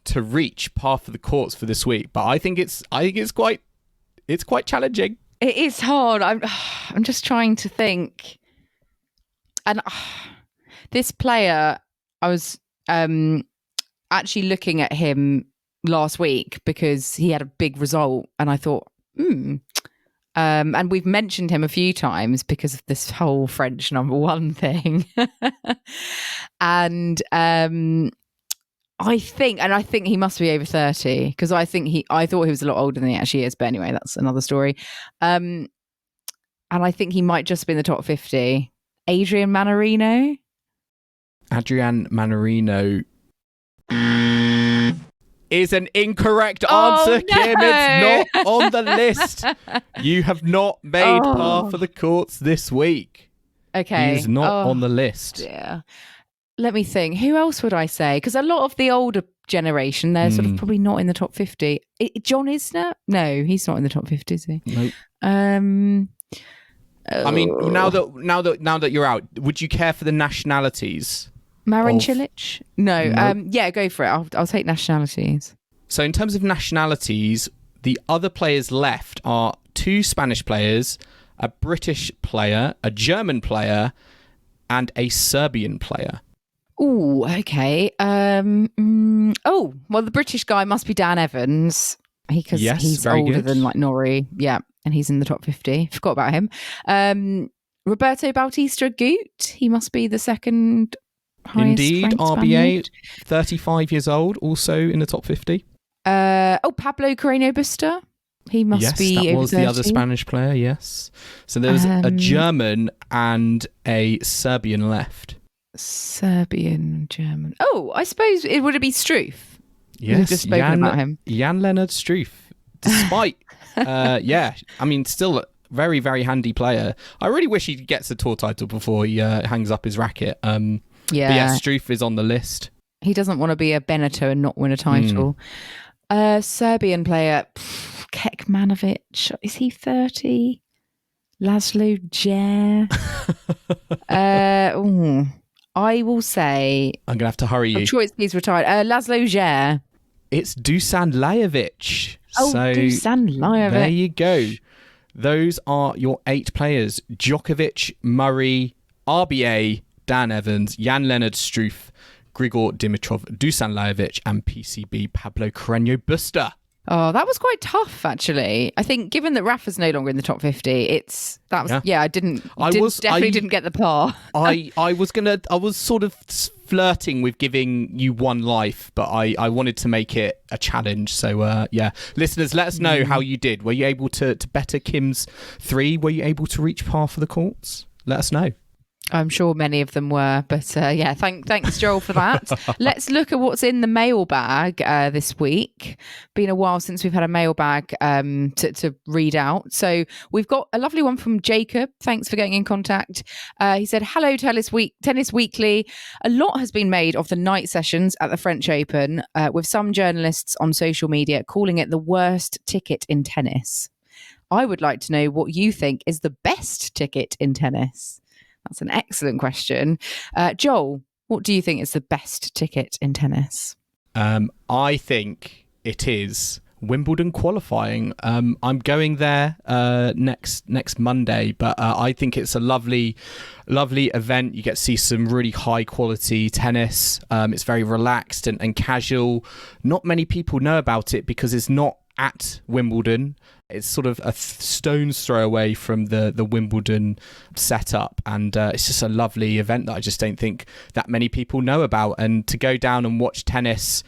Speaker 2: to reach par for the courts for this week. But I think it's quite challenging.
Speaker 3: It is hard. I'm just trying to think. And this player, I was actually looking at him last week because he had a big result, and I thought, and we've mentioned him a few times because of this whole French number 1 thing. And I think he must be over 30 because I thought he was a lot older than he actually is, but anyway, that's another story. And I think he might just be in the top 50. Adrian Mannarino is an incorrect answer, no! Kim. It's not on the list. You have not made par for the courts this week. Okay. He's not on the list. Yeah. Let me think. Who else would I say? Because a lot of the older generation, they're sort of probably not in the top 50. John Isner? No, he's not in the top 50, is he?
Speaker 2: Nope. I mean, now that you're out, would you care for the nationalities?
Speaker 3: Marin Cilic? No. Nope. Yeah, go for it. I'll take nationalities. So
Speaker 2: in terms of nationalities, the other players left are 2 Spanish players, a British player, a German player, and a Serbian player.
Speaker 3: Oh, okay. Well, the British guy must be Dan Evans because he's older than like Norrie. Yeah, and he's in the top 50. Forgot about him. Roberto Bautista Agut. He must be the second highest. Indeed, RBA,
Speaker 2: 35 years old, also in the top 50.
Speaker 3: Pablo Carreño Busta. He must be over 30. Yes, that was the other
Speaker 2: Spanish player, yes. So there was a German and a Serbian left.
Speaker 3: Serbian, German. Oh, I suppose it would be Struff.
Speaker 2: Yes,
Speaker 3: we've just spoken about him.
Speaker 2: Jan-Lennard Struff. Despite, still a very, very handy player. I really wish he gets a tour title before he hangs up his racket. But yeah, Struff is on the list.
Speaker 3: He doesn't want to be a Beneteau and not win a title. Serbian player, Kekmanovic. Is he 30? Laszlo Djere. I will say...
Speaker 2: I'm going to have to hurry you.
Speaker 3: I'm sure he's retired. Laszlo Djere.
Speaker 2: It's Dusan Lajovic.
Speaker 3: Dusan Lajovic.
Speaker 2: There you go. Those are your 8 players. Djokovic, Murray, RBA, Dan Evans, Jan-Lennard Struff, Grigor Dimitrov, Dusan Lajovic, and PCB Pablo Carreño Busta.
Speaker 3: Oh, that was quite tough, actually. I think, given that Rafa's no longer in the top 50, I didn't get the par.
Speaker 2: I was sort of flirting with giving you one life, but I wanted to make it a challenge. So, listeners, let us know how you did. Were you able to better Kim's 3? Were you able to reach par for the courts? Let us know.
Speaker 3: I'm sure many of them were, but thanks, Joel, for that. Let's look at what's in the mailbag this week. Been a while since we've had a mailbag to read out. So we've got a lovely one from Jacob. Thanks for getting in contact. He said, "Hello, Tennis Weekly. A lot has been made of the night sessions at the French Open, with some journalists on social media calling it the worst ticket in tennis. I would like to know what you think is the best ticket in tennis." That's an excellent question. Joel, what do you think is the best ticket in tennis?
Speaker 2: I think it is Wimbledon qualifying. I'm going there next Monday, but I think it's a lovely event. You get to see some really high quality tennis. It's very relaxed and casual. Not many people know about it because it's not at Wimbledon. It's sort of a stone's throw away from the Wimbledon setup, and it's just a lovely event that I just don't think that many people know about. And to go down and watch tennis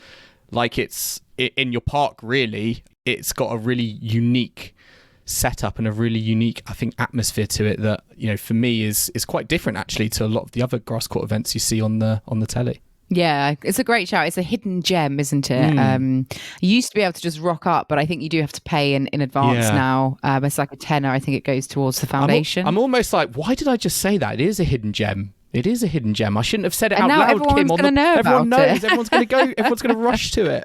Speaker 2: like it's in your park, really, it's got a really unique setup and a really unique, I think, atmosphere to it that, you know, for me is quite different actually to a lot of the other grass court events you see on the telly.
Speaker 3: Yeah, it's a great shout. It's a hidden gem, isn't it? You used to be able to just rock up, but I think you do have to pay in advance now. It's like a tenner. I think it goes towards the foundation.
Speaker 2: I'm almost like, why did I just say that? It is a hidden gem. It is a hidden gem. I shouldn't have said it out loud, Kim. Everyone knows. Everyone's going to go. Everyone's going to rush to it.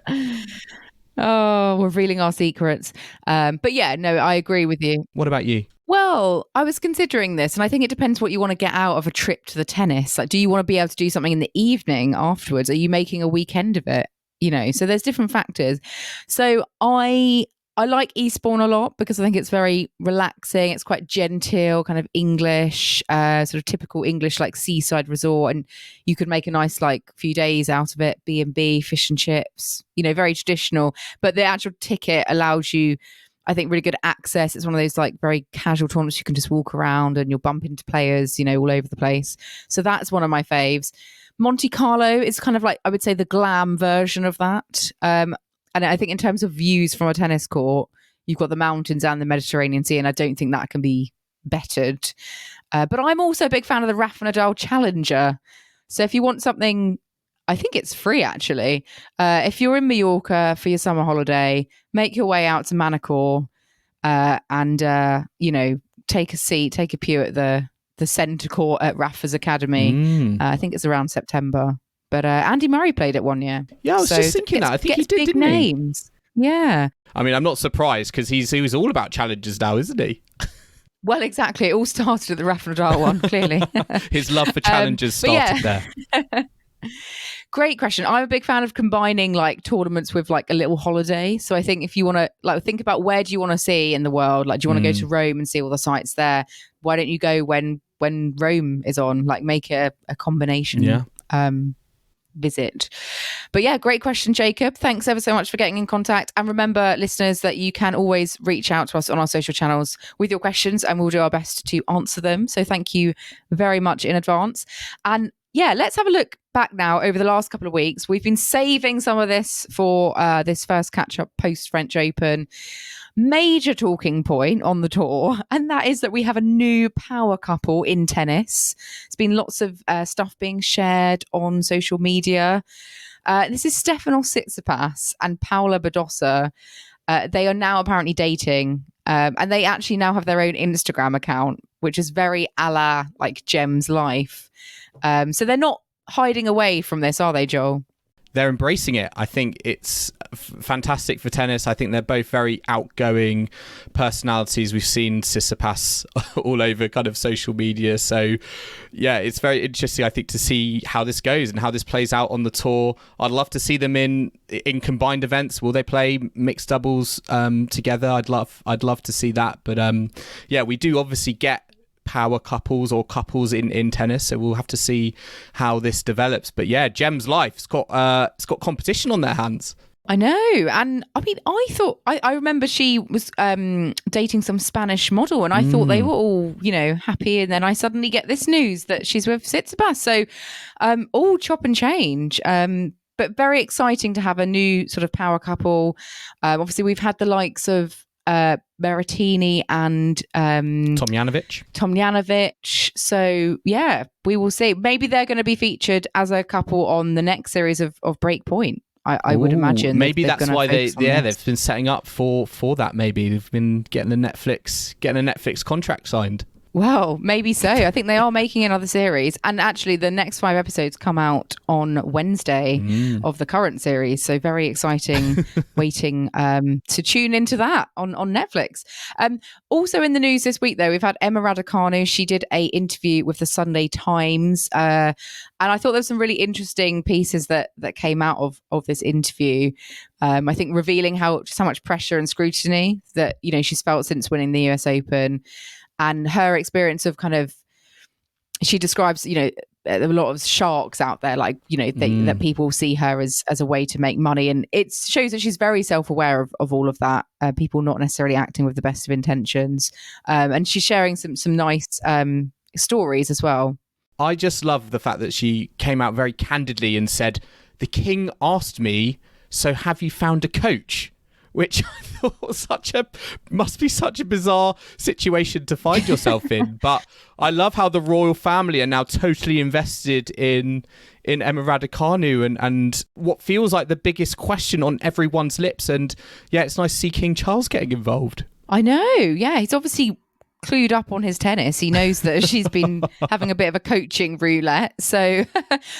Speaker 3: Oh, we're revealing our secrets. But yeah, no, I agree with you.
Speaker 2: What about you?
Speaker 3: Well, I was considering this, and I think it depends what you want to get out of a trip to the tennis. Like, do you want to be able to do something in the evening afterwards? Are you making a weekend of it? You know, so there's different factors. So I like Eastbourne a lot because I think it's very relaxing. It's quite genteel, kind of English, sort of typical English, like seaside resort. And you could make a nice, like, few days out of it. B&B, fish and chips, you know, very traditional. But the actual ticket allows you, I think, really good access. It's one of those like very casual tournaments you can just walk around and you'll bump into players, you know, all over the place. So that's one of my faves. Monte Carlo is kind of like, I would say, the glam version of that. And I think in terms of views from a tennis court, you've got the mountains and the Mediterranean Sea, and I don't think that can be bettered. But I'm also a big fan of the Rafa Nadal Challenger. So if you want something, I think it's free actually. If you're in Mallorca for your summer holiday, make your way out to Manacor and, you know, take a seat, take a pew at the centre court at Rafa's Academy. I think it's around September. But Andy Murray played it one year.
Speaker 2: Yeah, I was just thinking that. I think he did, didn't
Speaker 3: names. He? Yeah.
Speaker 2: I mean, I'm not surprised because he was all about challenges now, isn't he?
Speaker 3: Well, exactly. It all started at the Rafa Nadal one, clearly.
Speaker 2: His love for challenges started there.
Speaker 3: Great question. I'm a big fan of combining like tournaments with like a little holiday. So I think if you want to like think about where do you want to see in the world? Like, do you want to go to Rome and see all the sites there? Why don't you go when Rome is on? Like, make a combination visit. But yeah, great question, Jacob. Thanks ever so much for getting in contact. And remember, listeners, that you can always reach out to us on our social channels with your questions and we'll do our best to answer them. So thank you very much in advance. And yeah, let's have a look back now over the last couple of weeks. We've been saving some of this for this first catch-up post-French Open. Major talking point on the tour, and that is that we have a new power couple in tennis. There's been lots of stuff being shared on social media. This is Stefanos Tsitsipas and Paula Badosa. They are now apparently dating, and they actually now have their own Instagram account, which is very a la like Gem's life. So they're not hiding away from this, are they, Joel?
Speaker 2: They're embracing it. I think it's fantastic for tennis. I think they're both very outgoing personalities. We've seen Tsitsipas all over kind of social media. So yeah, it's very interesting, I think, to see how this goes and how this plays out on the tour. I'd love to see them in combined events. Will they play mixed doubles together? I'd love to see that. But yeah, we do obviously get power couples or couples in tennis, so we'll have to see how this develops. But yeah, Gem's life, it's got competition on their hands.
Speaker 3: I know. And I mean, I remember she was dating some Spanish model, and I thought they were all, you know, happy, and then I suddenly get this news that she's with Tsitsipas. So all chop and change, but very exciting to have a new sort of power couple. Obviously we've had the likes of Berrettini and Tomljanovic. So yeah, we will see. Maybe they're going to be featured as a couple on the next series of Breakpoint. I would imagine.
Speaker 2: Maybe that's why they've been setting up for that. Maybe they've been getting a Netflix contract signed.
Speaker 3: Well, maybe so. I think they are making another series. And actually, the next 5 episodes come out on Wednesday of the current series. So very exciting, waiting to tune into that on Netflix. Also in the news this week, though, we've had Emma Raducanu. She did a interview with the Sunday Times. And I thought there were some really interesting pieces that came out of this interview. I think revealing how much pressure and scrutiny that, she's felt since winning the US Open. And her experience of she describes, there are a lot of sharks out there, that people see her as a way to make money. And it shows that she's very self-aware of all of that, people not necessarily acting with the best of intentions. And she's sharing some nice stories as well.
Speaker 2: I just love the fact that she came out very candidly and said, "The king asked me, so have you found a coach?" Which I thought must be such a bizarre situation to find yourself in. But I love how the royal family are now totally invested in Emma Raducanu and what feels like the biggest question on everyone's lips. And yeah, it's nice to see King Charles getting involved.
Speaker 3: I know. Yeah, he's obviously clued up on his tennis. He knows that she's been having a bit of a coaching roulette. So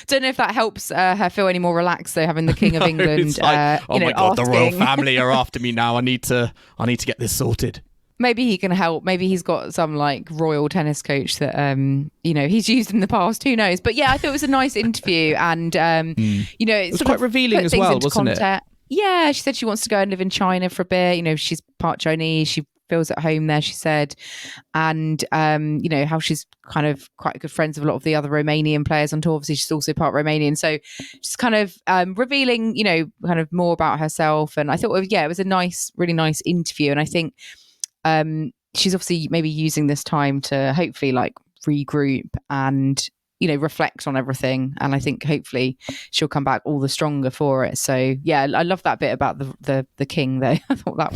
Speaker 3: don't know if that helps her feel any more relaxed though, having the King of England
Speaker 2: oh my God, the royal family are after me now. I need to get this sorted.
Speaker 3: Maybe he can help. Maybe he's got some royal tennis coach that he's used in the past. Who knows? But yeah, I thought it was a nice interview, and
Speaker 2: it was quite revealing as well, wasn't it?
Speaker 3: Yeah, she said she wants to go and live in China for a bit. She's part Chinese. She feels at home there, she said, and how she's kind of quite good friends with a lot of the other Romanian players on tour. Obviously she's also part Romanian, so she's kind of revealing kind of more about herself. And I thought it was a really nice interview, and I think she's obviously maybe using this time to hopefully regroup and reflect on everything. And I think hopefully she'll come back all the stronger for it. So yeah, I love that bit about the king though. I thought that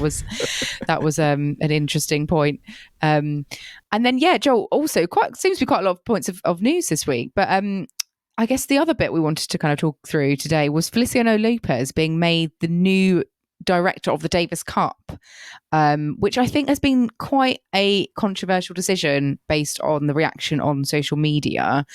Speaker 3: was an interesting point. And then Joel, also seems to be quite a lot of points of news this week. But I guess the other bit we wanted to kind of talk through today was Feliciano Lopez being made the new director of the Davis Cup, which I think has been quite a controversial decision based on the reaction on social media.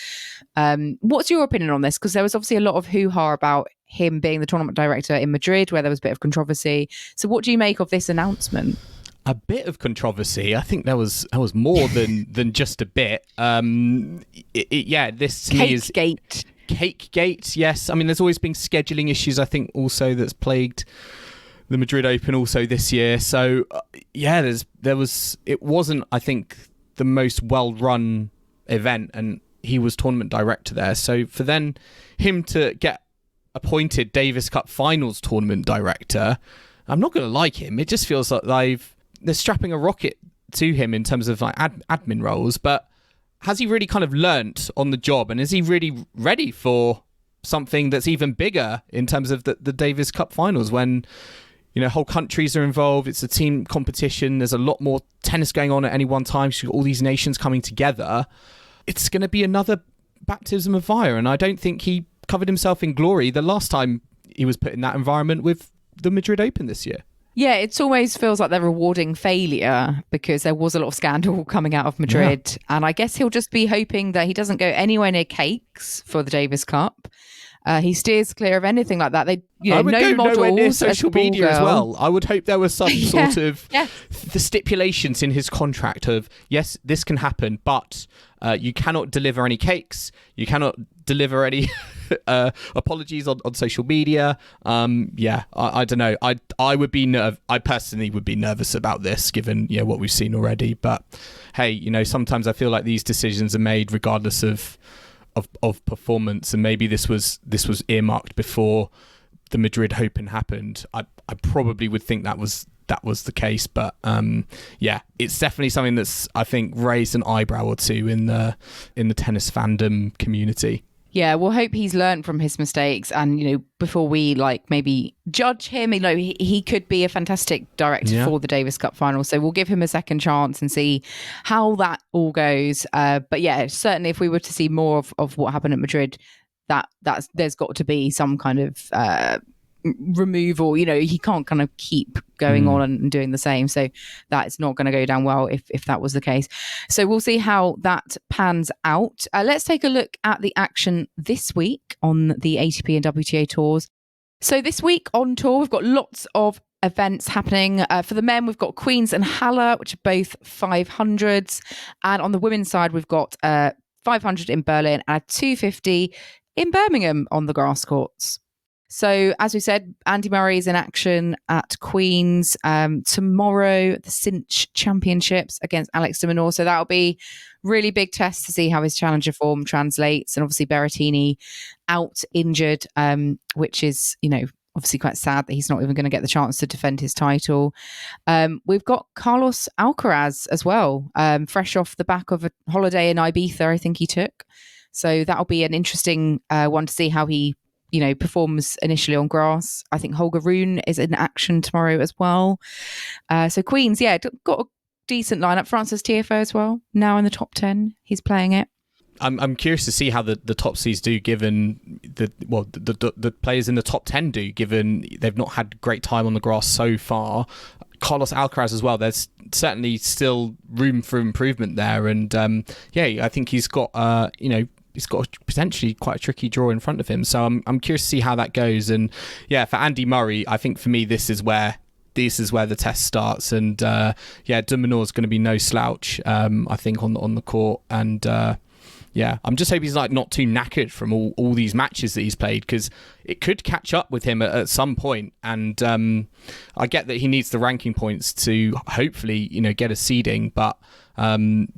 Speaker 3: What's your opinion on this? Because there was obviously a lot of hoo-ha about him being the tournament director in Madrid, where there was a bit of controversy. So what do you make of this announcement?
Speaker 2: A bit of controversy. I think there was more than just a bit. This to me is Cakegate. Yes, I mean there's always been scheduling issues. I think also that's plagued the Madrid Open also this year. So it wasn't, I think, the most well-run event, and he was tournament director there. So for then him to get appointed Davis Cup Finals tournament director, I'm not going to like him. It just feels like they're strapping a rocket to him in terms of admin roles. But has he really kind of learnt on the job, and is he really ready for something that's even bigger in terms of the Davis Cup Finals when whole countries are involved? It's a team competition. There's a lot more tennis going on at any one time. So you've got all these nations coming together. It's going to be another baptism of fire. And I don't think he covered himself in glory the last time he was put in that environment with the Madrid Open this year. Yeah,
Speaker 3: it always feels like they're rewarding failure because there was a lot of scandal coming out of Madrid. Yeah. And I guess he'll just be hoping that he doesn't go anywhere near cakes for the Davis Cup. He steers clear of anything like that. They,
Speaker 2: I would go nowhere near social media as well. I would hope there was some sort of the stipulations in his contract of, yes, this can happen, but you cannot deliver any cakes. You cannot deliver any apologies on social media. I don't know. I would be I personally would be nervous about this, given what we've seen already. But hey, sometimes I feel like these decisions are made regardless of performance, and maybe this was earmarked before the Madrid Open happened. I probably would think that was the case, but it's definitely something that's, I think, raised an eyebrow or two in the tennis fandom community.
Speaker 3: Yeah, we'll hope he's learned from his mistakes, and before we maybe judge him, he could be a fantastic director for the Davis Cup final. So we'll give him a second chance and see how that all goes. But yeah, certainly if we were to see more of what happened at Madrid, that's there's got to be some kind of removal. He can't kind of keep going on and doing the same. So that's not going to go down well if that was the case. So we'll see how that pans out. Let's take a look at the action this week on the ATP and WTA tours. So this week on tour, we've got lots of events happening. For the men, we've got Queens and Halle, which are both 500s. And on the women's side, we've got 500 in Berlin and a 250 in Birmingham on the grass courts. So as we said, Andy Murray's in action at Queens tomorrow, the Cinch Championships against Alex de Minaur. So that'll be really big test to see how his challenger form translates. And obviously Berrettini out injured, which is, obviously quite sad that he's not even going to get the chance to defend his title. We've got Carlos Alcaraz as well, fresh off the back of a holiday in Ibiza, I think he took. So that'll be an interesting one to see how he performs initially on grass. I think Holger Rune is in action tomorrow as well. So Queens, got a decent lineup. Frances Tiafoe as well, now in the top 10. He's playing it.
Speaker 2: I'm curious to see how the top seeds do, given the players in the top 10 do, given they've not had great time on the grass so far. Carlos Alcaraz as well. There's certainly still room for improvement there, and I think he's got he's got potentially quite a tricky draw in front of him. So I'm curious to see how that goes. And for Andy Murray, I think for me this is where the test starts. And de Minaur is going to be no slouch, I think, on the court. And I'm just hoping he's not too knackered from all these matches that he's played, because it could catch up with him at some point. And I get that he needs the ranking points to hopefully get a seeding, but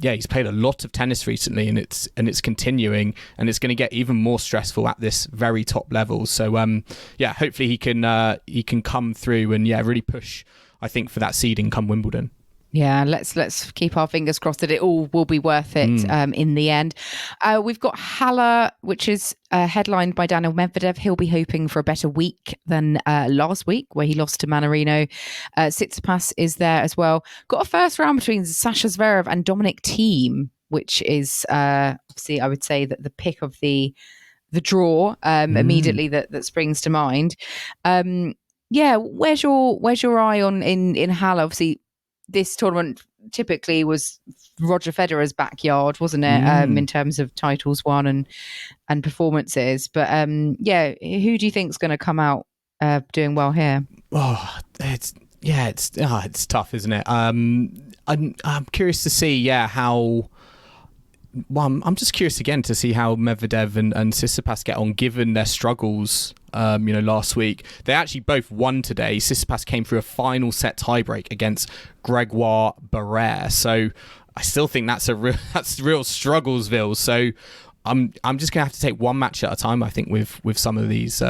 Speaker 2: he's played a lot of tennis recently, and it's continuing, and it's going to get even more stressful at this very top level. So hopefully he can come through and really push, I think, for that seeding come Wimbledon.
Speaker 3: Yeah, let's keep our fingers crossed that it all will be worth it in the end. We've got Halle, which is headlined by Daniil Medvedev. He'll be hoping for a better week than last week, where he lost to Mannarino. Tsitsipas is there as well. Got a first round between Sasha Zverev and Dominic Thiem, which is obviously, I would say, that the pick of the draw immediately that springs to mind. Where's your eye on in Halle? Obviously, this tournament typically was Roger Federer's backyard, wasn't it? In terms of titles won and performances. But who do you think is going to come out doing well here?
Speaker 2: Oh, it's tough, isn't it? I'm curious to see how. Well, I'm just curious again to see how Medvedev and Tsitsipas get on, given their struggles. Last week they actually both won today. Tsitsipas came through a final set tiebreak against Gregoire Barrère, so I still think that's real strugglesville. So I'm just gonna have to take one match at a time, I think, with some of these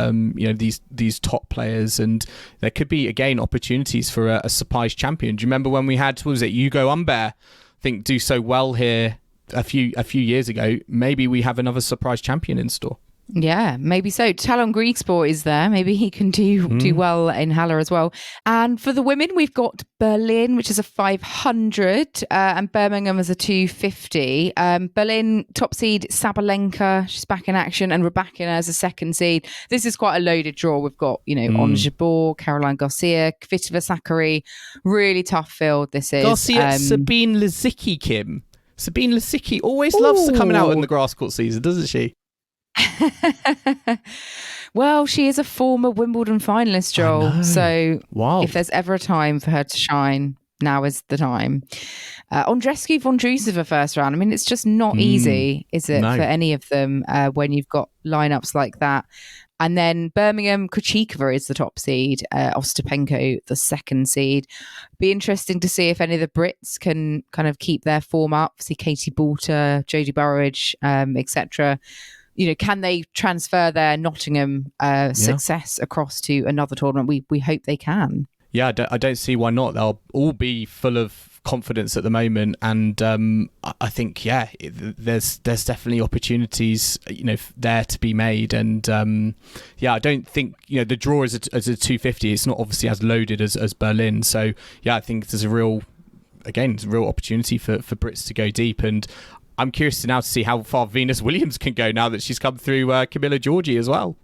Speaker 2: these top players, and there could be again opportunities for a surprise champion. Do you remember when we had, what was it, Hugo Humbert, I think, do so well here a few years ago? Maybe we have another surprise champion in store.
Speaker 3: Yeah, maybe so. Talon Griegspoor is there. Maybe he can do well in Halle as well. And for the women, we've got Berlin, which is a 500, and Birmingham is a 250. Berlin top seed Sabalenka, she's back in action, and Rybakina as a second seed. This is quite a loaded draw. We've got Ons Jabeur, Caroline Garcia, Kvitova Sakkari. Really tough field this is.
Speaker 2: Garcia, Sabine Lisicki, Kim. Sabine Lisicki always loves coming out in the grass court season, doesn't she?
Speaker 3: Well, she is a former Wimbledon finalist, Joel. So if there's ever a time for her to shine, now is the time. Andreescu, Vondrousova first round. I mean, it's just not easy, is it, for any of them when you've got lineups like that. And then Birmingham, Krejcikova is the top seed. Ostapenko, the second seed. Be interesting to see if any of the Brits can kind of keep their form up. See Katie Boulter, Jodie Burrage, etc. Can they transfer their Nottingham success across to another tournament? We hope they can.
Speaker 2: Yeah, I don't see why not. They'll all be full of confidence at the moment, and I think there's definitely opportunities there to be made. And I don't think the draw as a 250. It's not obviously as loaded as Berlin. So I think there's a real opportunity for Brits to go deep. And I'm curious to see how far Venus Williams can go now that she's come through Camilla Giorgi as well.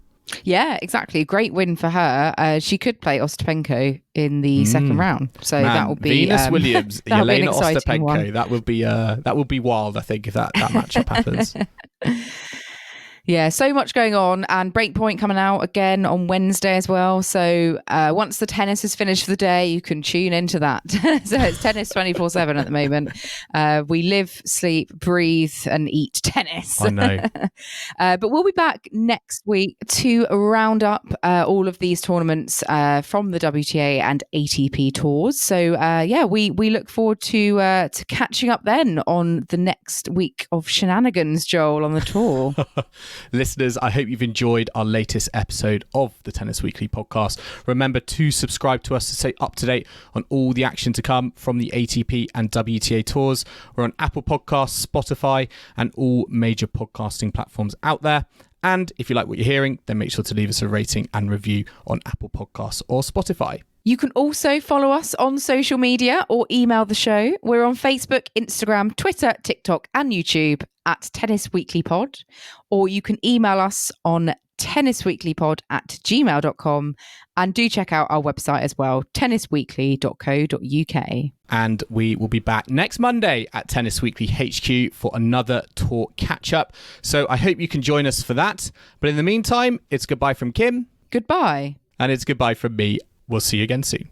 Speaker 3: Yeah, exactly. Great win for her. She could play Ostapenko in the second round, so that will be
Speaker 2: Venus Williams, Jelena Ostapenko.
Speaker 3: One.
Speaker 2: That would be wild. I think if that matchup happens.
Speaker 3: Yeah, so much going on, and Breakpoint coming out again on Wednesday as well. So once the tennis is finished for the day, you can tune into that. So it's tennis 24/7 at the moment. We live, sleep, breathe, and eat tennis.
Speaker 2: I know.
Speaker 3: But we'll be back next week to round up all of these tournaments from the WTA and ATP tours. So we look forward to catching up then on the next week of shenanigans, Joel, on the tour.
Speaker 2: Listeners, I hope you've enjoyed our latest episode of the Tennis Weekly podcast. Remember to subscribe to us to stay up to date on all the action to come from the ATP and WTA tours. We're on Apple Podcasts, Spotify, and all major podcasting platforms out there. And if you like what you're hearing, then make sure to leave us a rating and review on Apple Podcasts or Spotify.
Speaker 3: You can also follow us on social media or email the show. We're on Facebook, Instagram, Twitter, TikTok, and YouTube at Tennis Weekly Pod. Or you can email us on tennisweeklypod@gmail.com. And do check out our website as well, tennisweekly.co.uk.
Speaker 2: And we will be back next Monday at Tennis Weekly HQ for another tour catch-up. So I hope you can join us for that. But in the meantime, it's goodbye from Kim.
Speaker 3: Goodbye.
Speaker 2: And it's goodbye from me. We'll see you again soon.